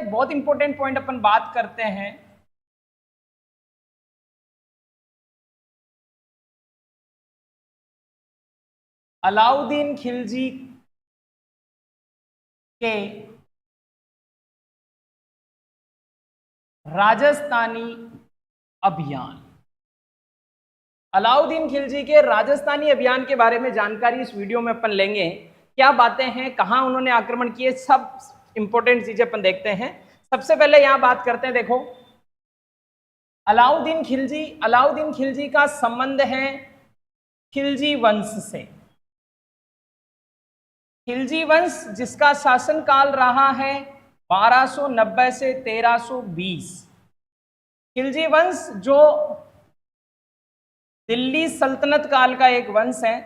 एक बहुत important point अपन बात करते हैं। अलाउद्दीन खिलजी के राजस्थानी अभियान। अलाउद्दीन खिलजी के राजस्थानी अभियान के बारे में जानकारी इस वीडियो में अपन लेंगे। क्या बातें हैं, कहां उन्होंने आक्रमण किए, सब इंपॉर्टेंट चीजें अपन देखते हैं। सबसे पहले यहां बात करते हैं, देखो अलाउद्दीन खिलजी का संबंध है खिलजी वंश से। खिलजी वंश जिसका शासनकाल रहा है 1290 से 1320। खिलजी वंश जो दिल्ली सल्तनत काल का एक वंश है।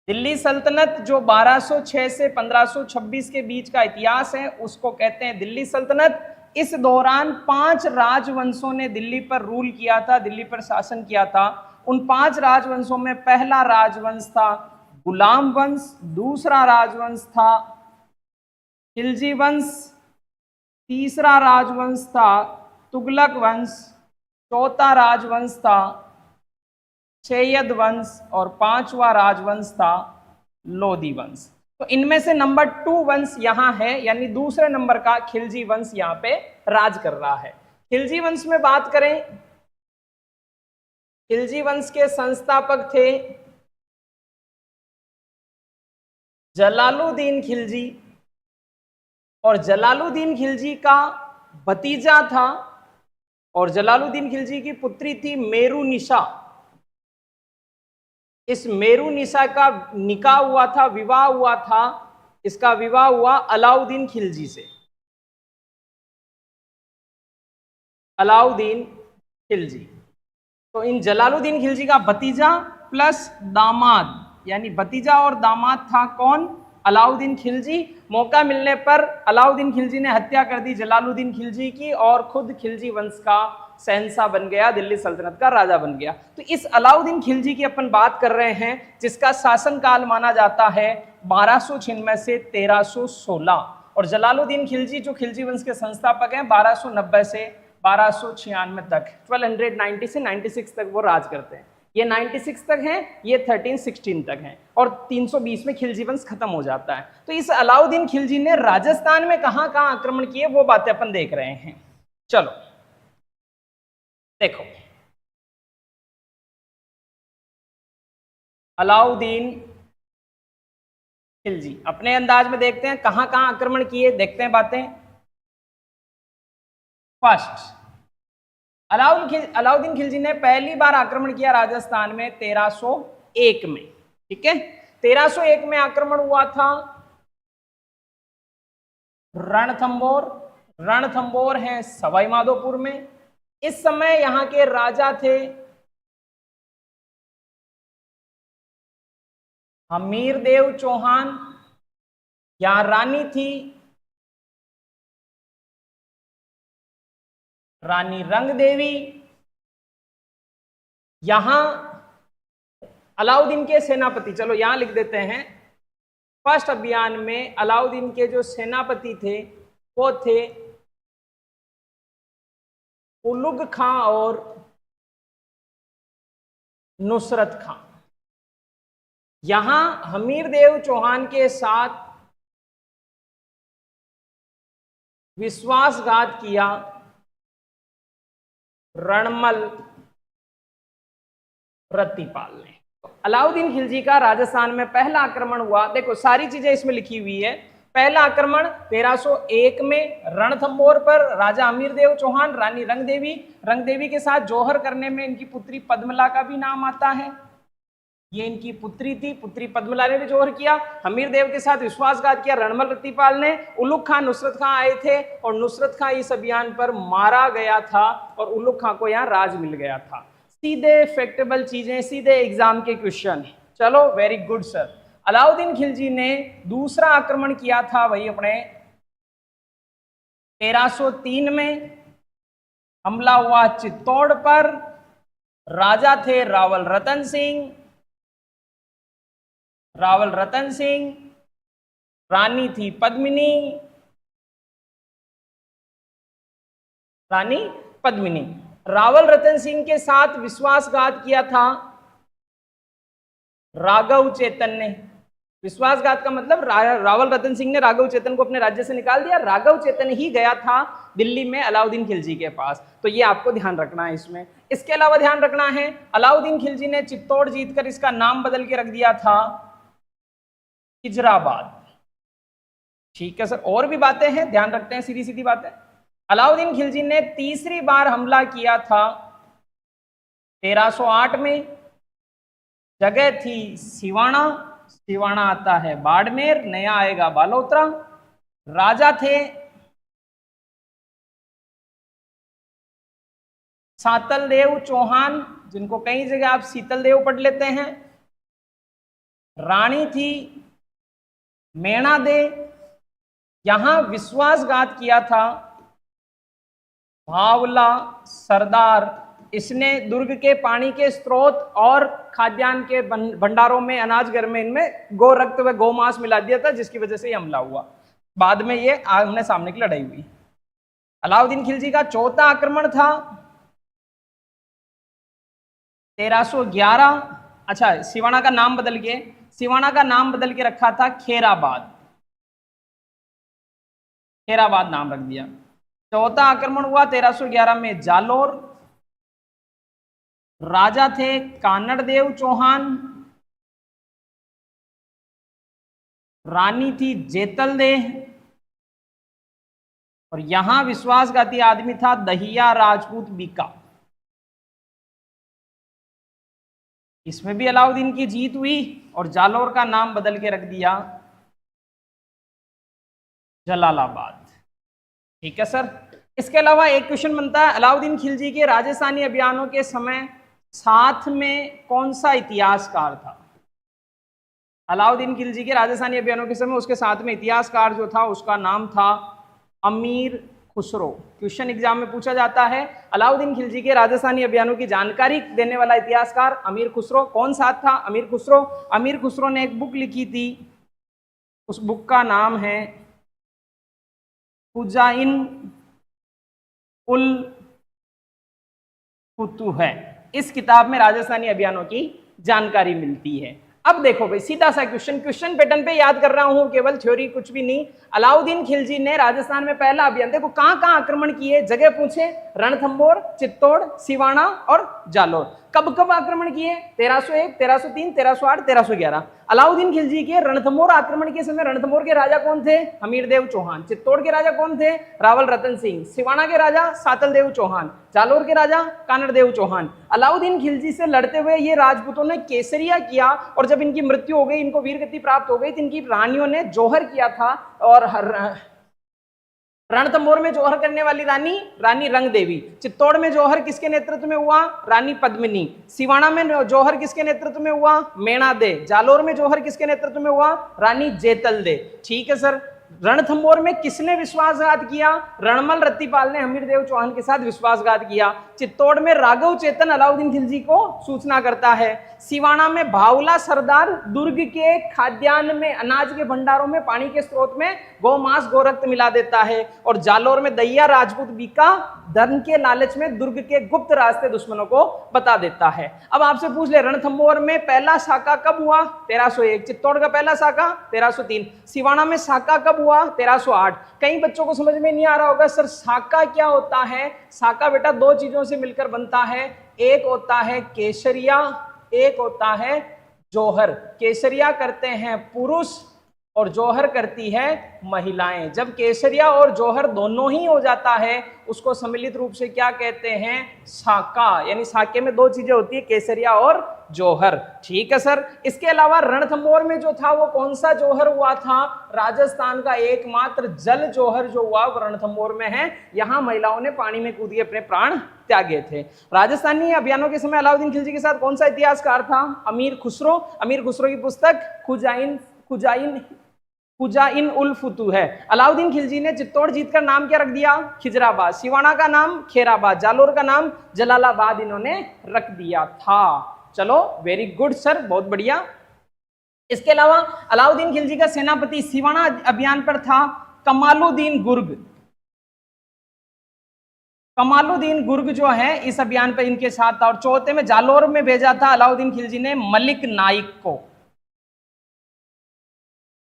दिल्ली सल्तनत जो 1206 से 1526 के बीच का इतिहास है उसको कहते हैं दिल्ली सल्तनत। इस दौरान 5 राजवंशों ने दिल्ली पर रूल किया था, दिल्ली पर शासन किया था। उन 5 राजवंशों में पहला राजवंश था गुलाम वंश, दूसरा राजवंश था खिलजी वंश, तीसरा राजवंश था तुगलक वंश, चौथा राजवंश था सैयद वंश और 5वां राजवंश था लोधी वंश। तो इनमें से नंबर 2 वंश यहां है, यानी दूसरे नंबर का खिलजी वंश यहां पे राज कर रहा है। खिलजी वंश में बात करें, खिलजी वंश के संस्थापक थे जलालुद्दीन खिलजी, और जलालुद्दीन खिलजी का भतीजा था, और जलालुद्दीन खिलजी की पुत्री थी मेरुनिसा। इस मेरुनिसा का निकाह हुआ था, विवाह हुआ था, इसका विवाह हुआ अलाउद्दीन खिलजी से। अलाउद्दीन खिलजी, तो इन जलालुद्दीन खिलजी का भतीजा प्लस दामाद, यानी भतीजा और दामाद था कौन? अलाउद्दीन खिलजी। मौका मिलने पर अलाउद्दीन खिलजी ने हत्या कर दी जलालुद्दीन खिलजी की और खुद खिलजी वंश का शहंशाह बन गया, दिल्ली सल्तनत का राजा बन गया। तो इस अलाउद्दीन खिलजी की अपन बात कर रहे हैं जिसका शासनकाल माना जाता है 1296 से 1316, और जलालुद्दीन खिलजी जो खिलजी वंश के संस्थापक हैं 1290 से 1296 तक, 1290 से 96 तक वो राज करते हैं। ये 96 तक हैं, ये 1316 तक हैं, और 320 में खिलजी वंश खत्म हो जाता है। तो इस अलाउद्दीन खिलजी ने राजस्थान में कहां कहां आक्रमण किए वो बातें अपन देख रहे हैं। चलो देखो, अलाउद्दीन खिलजी अपने अंदाज में देखते हैं कहां कहां आक्रमण किए, देखते हैं बातें। फर्स्ट, अलाउद्दीन खिलजी ने पहली बार आक्रमण किया राजस्थान में 1301 में। ठीक है, 1301 में आक्रमण हुआ था रणथंबोर। रणथंबोर है सवाई माधोपुर में। इस समय यहां के राजा थे हमीरदेव चौहान, यहां रानी थी रानी रंग देवी। यहां अलाउद्दीन के सेनापति, चलो यहां लिख देते हैं, फर्स्ट अभियान में अलाउद्दीन के जो सेनापति थे वो थे उलुग खां और नुसरत खां। यहां हमीरदेव चौहान के साथ विश्वासघात किया रणमल रत्तीपाल ने। अलाउद्दीन खिलजी का राजस्थान में पहला आक्रमण हुआ, देखो सारी चीजें इसमें लिखी हुई है। पहला आक्रमण 1301 में रणथंबोर पर, राजा अमीरदेव चौहान रानी रंग देवी के साथ जौहर करने में इनकी पुत्री पद्मला का भी नाम आता है। ये इनकी पुत्री थी, पुत्री पद्मला ने भी जौहर किया। हमीरदेव के साथ विश्वासघात किया रणमल रत्तीपाल ने। उलुग खां नुसरत खां आए थे और नुसरत खां इस अभियान पर मारा गया था और उलुग खां को यहाँ राज मिल गया था। सीधे फैक्टेबल चीजें, सीधे एग्जाम के क्वेश्चन। चलो very good sir. Alauddin Khilji ने दूसरा आक्रमण किया था वही अपने 1303 में। हमला हुआ चित्तौड़ पर, राजा थे रावल रतन सिंह। रानी थी पद्मिनी, रानी पद्मिनी। रावल रतन सिंह के साथ विश्वासघात किया था राघव चेतन ने। विश्वासघात का मतलब रावल रतन सिंह ने राघव चेतन को अपने राज्य से निकाल दिया, राघव चेतन ही गया था दिल्ली में अलाउद्दीन खिलजी के पास। तो ये आपको ध्यान रखना है इसमें। इसके अलावा ध्यान रखना है अलाउद्दीन खिलजी ने चित्तौड़ जीतकर इसका नाम बदल के रख दिया था खिजराबाद। ठीक है सर, और भी बातें हैं, ध्यान रखते हैं, सीधी सीधी बातें। अलाउद्दीन खिलजी ने तीसरी बार हमला किया था 1308 में। जगह थी सिवाना, सिवाना आता है बाड़मेर, नया आएगा बालोतरा। राजा थे सातल देव चौहान, जिनको कई जगह आप शीतल देव पढ़ लेते हैं। रानी थी मैणा दे। यहां विश्वासघात किया था भावला सरदार। इसने दुर्ग के पानी के स्रोत और खाद्यान्न के भंडारों में, अनाज घर में, इनमें गो रक्त व गोमांस मिला दिया था, जिसकी वजह से ये हमला हुआ। बाद में ये आमने सामने की लड़ाई हुई। अलाउद्दीन खिलजी का चौथा आक्रमण था 1311। अच्छा, सिवाना का नाम बदल के रखा था खेराबाद, खेराबाद नाम रख दिया। चौथा आक्रमण हुआ 1311 में जालोर। राजा थे कानड़ देव चौहान, रानी थी जेतल दे, और यहां विश्वासघाती आदमी था दहिया राजपूत बीका। इसमें भी अलाउद्दीन की जीत हुई और जालोर का नाम बदल के रख दिया जलालाबाद। ठीक है सर। इसके अलावा एक क्वेश्चन बनता है, अलाउद्दीन खिलजी के राजस्थानी अभियानों के समय साथ में कौन सा इतिहासकार था? अलाउद्दीन खिलजी के राजस्थानी अभियानों के समय उसके साथ में इतिहासकार जो था उसका नाम था अमीर खुसरो। क्वेश्चन एग्जाम में पूछा जाता है, अलाउद्दीन खिलजी के राजस्थानी अभियानों की जानकारी देने वाला इतिहासकार अमीर खुसरो। कौन साथ था अमीर खुसरो? अमीर खुसरो ने एक बुक लिखी थी, उस बुक का नाम है खुजाइन उल फुतूह है। इस किताब में राजस्थानी अभियानों की जानकारी मिलती है। अब देखो भाई, सीधा सा क्वेश्चन पैटर्न पे याद कर रहा हूं, केवल थ्योरी कुछ भी नहीं। अलाउद्दीन खिलजी ने राजस्थान में पहला अभियान, देखो कहां कहां आक्रमण किए, जगह पूछे, रणथंभौर, चित्तौड़, सिवाना और जालोर। कब कब आक्रमण किए? 1301, 1303, 1308, 1311। अलाउद्दीन खिलजी के रणथंभौर आक्रमण के समय रणथंभौर के राजा कौन थे? हमीरदेव चौहान। चित्तौड़ के राजा कौन थे? रावल रतन सिंह। सिवाना के राजा सातल देव चौहान। जालोर के राजा कानड़ देव चौहान। अलाउद्दीन खिलजी से लड़ते हुए ये राजपूतों ने केसरिया किया, और जब इनकी मृत्यु हो गई, इनको वीरगति प्राप्त हो गई, तो इनकी रानियों ने जोहर किया था। और रणथंभौर में जोहर करने वाली रानी रंग देवी। चित्तौड़ में जोहर किसके नेतृत्व में हुआ? रानी पद्मिनी। सिवाना में जोहर किसके नेतृत्व में हुआ? मैणा दे। जालोर में जोहर किसके नेतृत्व में हुआ? रानी जेतल दे। ठीक है सर। रणथंभौर में किसने विश्वासघात किया? रणमल रत्तीपाल ने हमीरदेव चौहान के साथ विश्वासघात किया। चित्तौड़ में राघव चेतन अलाउद्दीन खिलजी को सूचना करता है। सिवाना में भावला सरदार दुर्ग के खाद्यान्न में, अनाज के भंडारों में, पानी के स्रोत में गोमांस गोरक्त मिला देता है। और जालोर में दैया राजपूत बीका धन के लालच में दुर्ग के गुप्त रास्ते दुश्मनों को बता देता है। अब आपसे पूछ ले, रणथंभौर में पहला साका कब हुआ? 1301। चित्तौड़ का पहला साका 1303। सिवाना में साका कब हुआ? 1308। कई बच्चों को समझ में नहीं आ रहा होगा, सर साका क्या होता है? साका बेटा दो चीजों से मिलकर बनता है, एक होता है केसरिया, एक होता है जोहर। केसरिया करते हैं पुरुष और जोहर करती है महिलाएं। जब केसरिया और जोहर दोनों ही हो जाता है, उसको सम्मिलित रूप से क्या कहते हैं? साका। यानी साके में दो चीजें होती है, केसरिया और जोहर। ठीक है सर। इसके अलावा रणथंभौर में जो था वो कौन सा जोहर हुआ था? राजस्थान का एकमात्र जल जोहर जो हुआ वो रणथंभौर में है। यहां महिलाओं ने पानी में कूद के अपने प्राण त्यागे थे। राजस्थानी अभियानों के समय अलाउद्दीन खिलजी के साथ कौन सा इतिहासकार था? अमीर खुसरो। अमीर खुसरो की पुस्तक खुजाइन उल फुतूह है। अलाउद्दीन खिलजी ने चित्तौड़ जीतकर नाम क्या रख दिया? खिजराबाद। सिवाना का नाम खेराबाद। जालोर का नाम जलालाबाद इन्होंने रख दिया था। चलो वेरी गुड सर, बहुत बढ़िया। इसके अलावा अलाउद्दीन खिलजी का सेनापति सिवाना अभियान पर था कमालुद्दीन गुर्ग। कमालुद्दीन गुर्ग जो है इस अभियान पर इनके साथ था। और चौथे में जालोर में भेजा था अलाउद्दीन खिलजी ने मलिक नाइक को।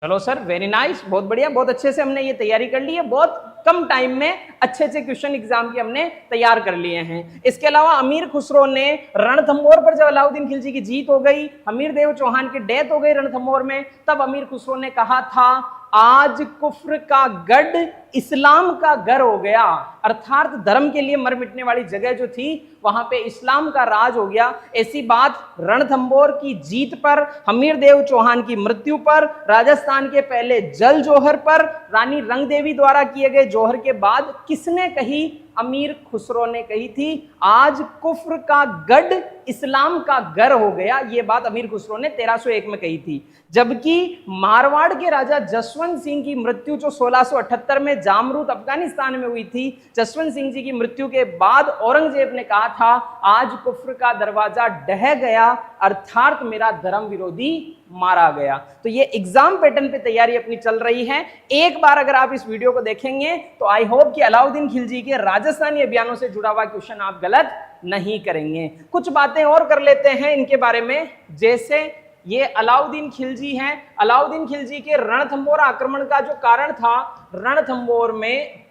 चलो सर, वेरी नाइस, बहुत बढ़िया, बहुत अच्छे से हमने ये तैयारी कर ली है। बहुत कम टाइम में अच्छे अच्छे क्वेश्चन एग्जाम के हमने तैयार कर लिए हैं। इसके अलावा अमीर खुसरो ने रणथंभौर पर जब अलाउद्दीन खिलजी की जीत हो गई, हमीर देव चौहान की डेथ हो गई रणथंभौर में, तब अमीर खुसरो ने कहा था आज कुफ्र का गढ़ इस्लाम का घर हो गया। अर्थात धर्म के लिए मर मिटने वाली जगह जो थी वहां पे इस्लाम का राज हो गया। ऐसी बात रणथंभौर की जीत पर, हमीर देव चौहान की मृत्यु पर, राजस्थान के पहले जल जोहर पर, रानी रंगदेवी द्वारा किए गए जोहर के बाद किसने कही? अमीर खुसरो ने कही थी आज कुफ्र का गढ़ इस्लाम का घर हो गया। ये बात अमीर खुसरो ने 1301 में कही थी। जबकि मारवाड़ के राजा जसवंत सिंह की मृत्यु जो 1678 में जामरूत अफगानिस्तान में हुई थी, जसवंत सिंह जी की मृत्यु के बाद औरंगजेब ने कहा था आज कुफ्र का दरवाजा ढह गया, अर्थात मेरा धर्म विरोधी मारा गया। तो ये एग्जाम पैटर्न पे तैयारी अपनी चल रही है। एक बार अगर आप इस वीडियो को देखेंगे तो आई होप कि अलाउद्दीन खिलजी के राजस्थानी अभियानों से जुड़ा हुआ क्वेश्चन आप गलत नहीं करेंगे। कुछ बातें और कर लेते हैं इनके बारे में, जैसे ये अलाउद्दीन खिलजी हैं। अलाउद्दीन खिलजी के रणथंभौर आक्रमण का जो कारण था, रणथंभौर में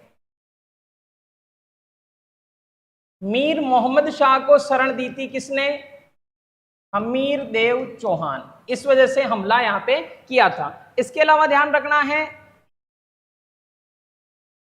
मीर मोहम्मद शाह को शरण दी थी किसने? हमीर देव चौहान। इस वजह से हमला यहां पे किया था। इसके अलावा ध्यान रखना है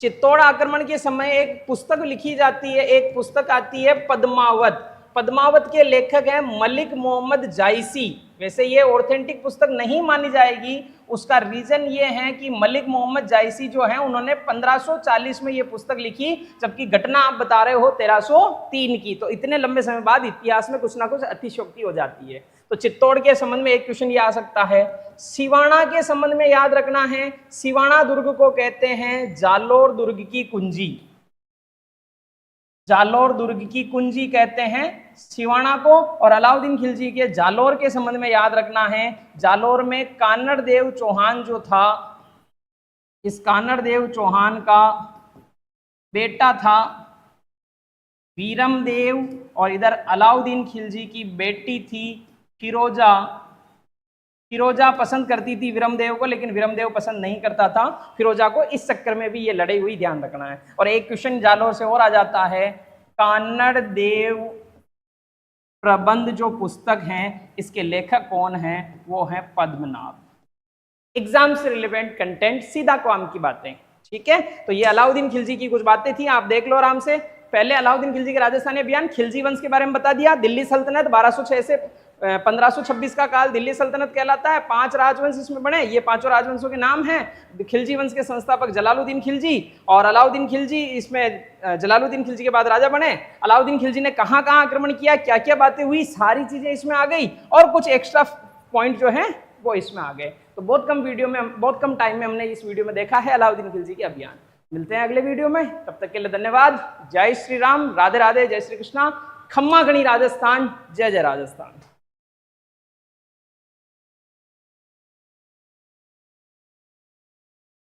चित्तौड़ आक्रमण के समय एक पुस्तक लिखी जाती है, एक पुस्तक आती है पद्मावत। पद्मावत के लेखक हैं मलिक मोहम्मद जायसी। वैसे ये ऑथेंटिक पुस्तक नहीं मानी जाएगी, उसका रीजन ये है कि मलिक मोहम्मद जायसी जो है उन्होंने 1540 में ये पुस्तक लिखी, जबकि घटना आप बता रहे हो 1303 की। तो इतने लंबे समय बाद इतिहास में कुछ ना कुछ अतिशयोक्ति हो जाती है। तो चित्तौड़ के संबंध में एक क्वेश्चन ये आ सकता है। सिवाना के संबंध में याद रखना है, सिवाना दुर्ग को कहते हैं जालोर दुर्ग की कुंजी। जालोर दुर्ग की कुंजी कहते हैं सिवाना को। और अलाउद्दीन खिलजी के जालोर के संबंध में याद रखना है, जालोर में कान्नड़ देव चौहान जो था, इस कान्नड़ देव चौहान का बेटा था वीरम देव, और इधर अलाउद्दीन खिलजी की बेटी थी फिरोजा। फिरोजा पसंद करती थी विरमदेव को, लेकिन विरमदेव पसंद नहीं करता था फिरोजा को। इस चक्कर में भी ये लड़ाई हुई, ध्यान रखना है। और एक क्वेश्चन जालोर से और आ जाता है, कान्नड़ देव प्रबंध जो पुस्तक हैं, इसके लेखक कौन हैं? वो है पद्मनाभ। एग्जाम से रिलेवेंट कंटेंट, सीधा काम की बातें, ठीक है। तो ये अलाउद्दीन खिलजी की कुछ बातें थी, आप देख लो आराम से। पहले अलाउद्दीन खिलजी के राजस्थानी अभियान, खिलजी वंश के बारे में बता दिया। दिल्ली सल्तनत 1206 से 1526 का काल दिल्ली सल्तनत कहलाता है। 5 राजवंश इसमें बने, ये 5 राजवंशों के नाम हैं। खिलजी वंश के संस्थापक जलालुद्दीन खिलजी, और अलाउद्दीन खिलजी, इसमें जलालुद्दीन खिलजी के बाद राजा बने। अलाउद्दीन खिलजी ने कहाँ कहाँ आक्रमण किया, क्या क्या बातें हुई, सारी चीजें इसमें आ गई, और कुछ एक्स्ट्रा पॉइंट जो है वो इसमें आ गए। तो बहुत कम टाइम में हमने इस वीडियो में देखा है अलाउद्दीन खिलजी के अभियान। मिलते हैं अगले वीडियो में, तब तक के लिए धन्यवाद। जय श्री राम, राधे राधे, जय श्री कृष्णा, खम्मा गणी राजस्थान, जय जय राजस्थान।